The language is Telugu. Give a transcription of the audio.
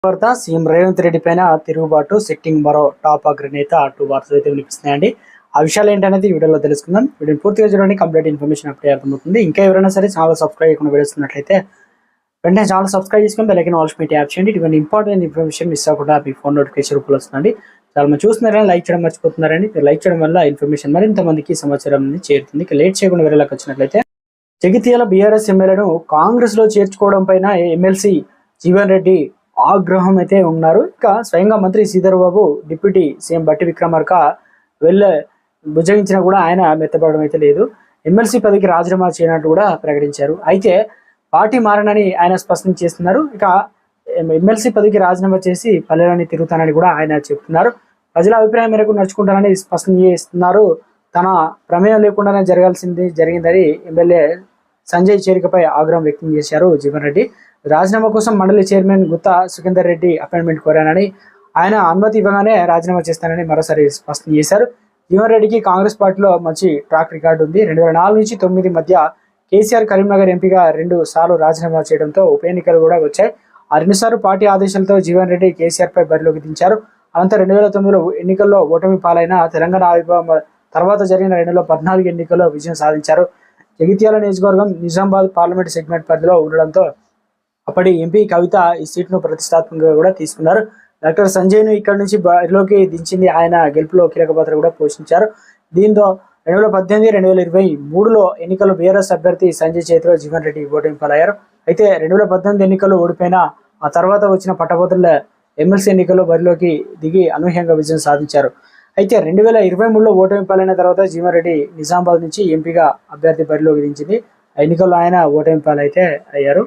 వార్త సీఎం రేవంత్ రెడ్డి పైన తిరుగుబాటు సెట్టింగ్ మరో టాప్ అగ్రనేత అటు వార్తలు అయితే వినిపిస్తున్నాయండి. ఆ విషయాలు ఏంటనేది వీడియోలో తెలుసుకుందాం. వీడియోని పూర్తిగా చూడండి, కంప్లీట్ ఇన్ఫర్మేషన్ అప్పుడే అర్థమవుతుంది. ఇంకా ఎవరైనా సరే ఛానల్ సబ్స్క్రైబ్ చేయకుండా వేస్తున్నట్లయితే వెంటనే ఛానల్ సబ్స్క్రైబ్ చేసుకొని బెల్ ఐకాన్ ఆల్ మీద ట్యాప్ చేయండి. ఇటువంటి ఇంపార్టెంట్ ఇన్ఫర్మేషన్ మిస్ అవ్వకుండా మీ ఫోన్ నోటిఫికేషన్ రూపంలో వస్తుందండి. చాలా మంది చూస్తున్నారని లైక్ చేయడం మర్చిపోతున్నారండి. మీరు లైక్ చేయడం వల్ల ఇన్ఫర్మేషన్ మరింత మందికి సమాచారం చేరుతుంది. ఇక లేట్ చేయకుండా వేరేలాకి వచ్చినట్లయితే జగిత్యాల బీఆర్ఎస్ ఎమ్మెల్యేను కాంగ్రెస్ లో చేర్చుకోవడం పైన ఎమ్మెల్సీ జీవన్ రెడ్డి ఆగ్రహం అయితే ఉన్నారు. ఇక స్వయంగా మంత్రి శ్రీధర్ బాబు డిప్యూటీ సీఎం బట్టి విక్రమార్క భుజగించినా కూడా ఆయన మెత్తపడడం అయితే లేదు. ఎమ్మెల్సీ పదవికి రాజీనామా చేయనట్టు కూడా ప్రకటించారు. అయితే పార్టీ మారనని ఆయన స్పష్టం చేస్తున్నారు. ఇక ఎమ్మెల్సీ పదవికి రాజీనామా చేసి పల్లెలని తిరుగుతానని కూడా ఆయన చెప్తున్నారు. ప్రజల అభిప్రాయం మేరకు నడుచుకుంటానని స్పష్టం చేస్తున్నారు. తన ప్రమేయం లేకుండానే జరిగిందని ఎమ్మెల్యే సంజయ్ చేరికపై ఆగ్రహం వ్యక్తం చేశారు జీవన్ రెడ్డి. రాజీనామా కోసం మండలి చైర్మన్ గుత్తా సుఖేందర్ రెడ్డి అపాయింట్మెంట్ కోరానని, ఆయన అనుమతి ఇవ్వగానే రాజీనామా చేస్తానని మరోసారి స్పష్టం చేశారు. జీవన్ రెడ్డికి కాంగ్రెస్ పార్టీలో మంచి ట్రాక్ రికార్డు ఉంది. 2004 నుంచి 2009 మధ్య కేసీఆర్ కరీంనగర్ ఎంపీగా 2 సార్లు రాజీనామా చేయడంతో ఉప ఎన్నికలు కూడా వచ్చాయి. ఆ 2 సార్లు పార్టీ ఆదేశాలతో జీవన్ రెడ్డి కేసీఆర్ పై బరిలోకి దించారు. అనంతరం 2009 ఎన్నికల్లో ఓటమి పాలైన తెలంగాణ ఆవిర్భావం తర్వాత జరిగిన 2014 ఎన్నికల్లో విజయం సాధించారు. జగిత్యాల నియోజకవర్గం నిజామాబాద్ పార్లమెంట్ సెగ్మెంట్ పరిధిలో ఉండడంతో అప్పటి ఎంపీ కవిత ఈ సీట్ను ప్రతిష్టాత్మకంగా కూడా తీసుకున్నారు. డాక్టర్ సంజయ్ను ఇక్కడ నుంచి బరిలోకి దించింది. ఆయన గెలుపులో కీలక పాత్ర కూడా పోషించారు. దీంతో 2018, 2023లో ఎన్నికల్లో బీఆర్ఎస్ అభ్యర్థి సంజయ్ చేతిలో జీవన్ రెడ్డి ఓటమి పాలయ్యారు. అయితే 2018 ఎన్నికల్లో ఓడిపోయిన ఆ తర్వాత వచ్చిన పట్టభద్రుల ఎమ్మెల్సీ ఎన్నికల్లో బరిలోకి దిగి అనూహ్యంగా విజయం సాధించారు. అయితే 2023లో ఓటమి పాలైన తర్వాత జీవన్ రెడ్డి నిజామాబాద్ నుంచి ఎంపీగా అభ్యర్థి బరిలోకి దించింది. ఎన్నికల్లో ఆయన ఓటమి పాలైతే అయ్యారు.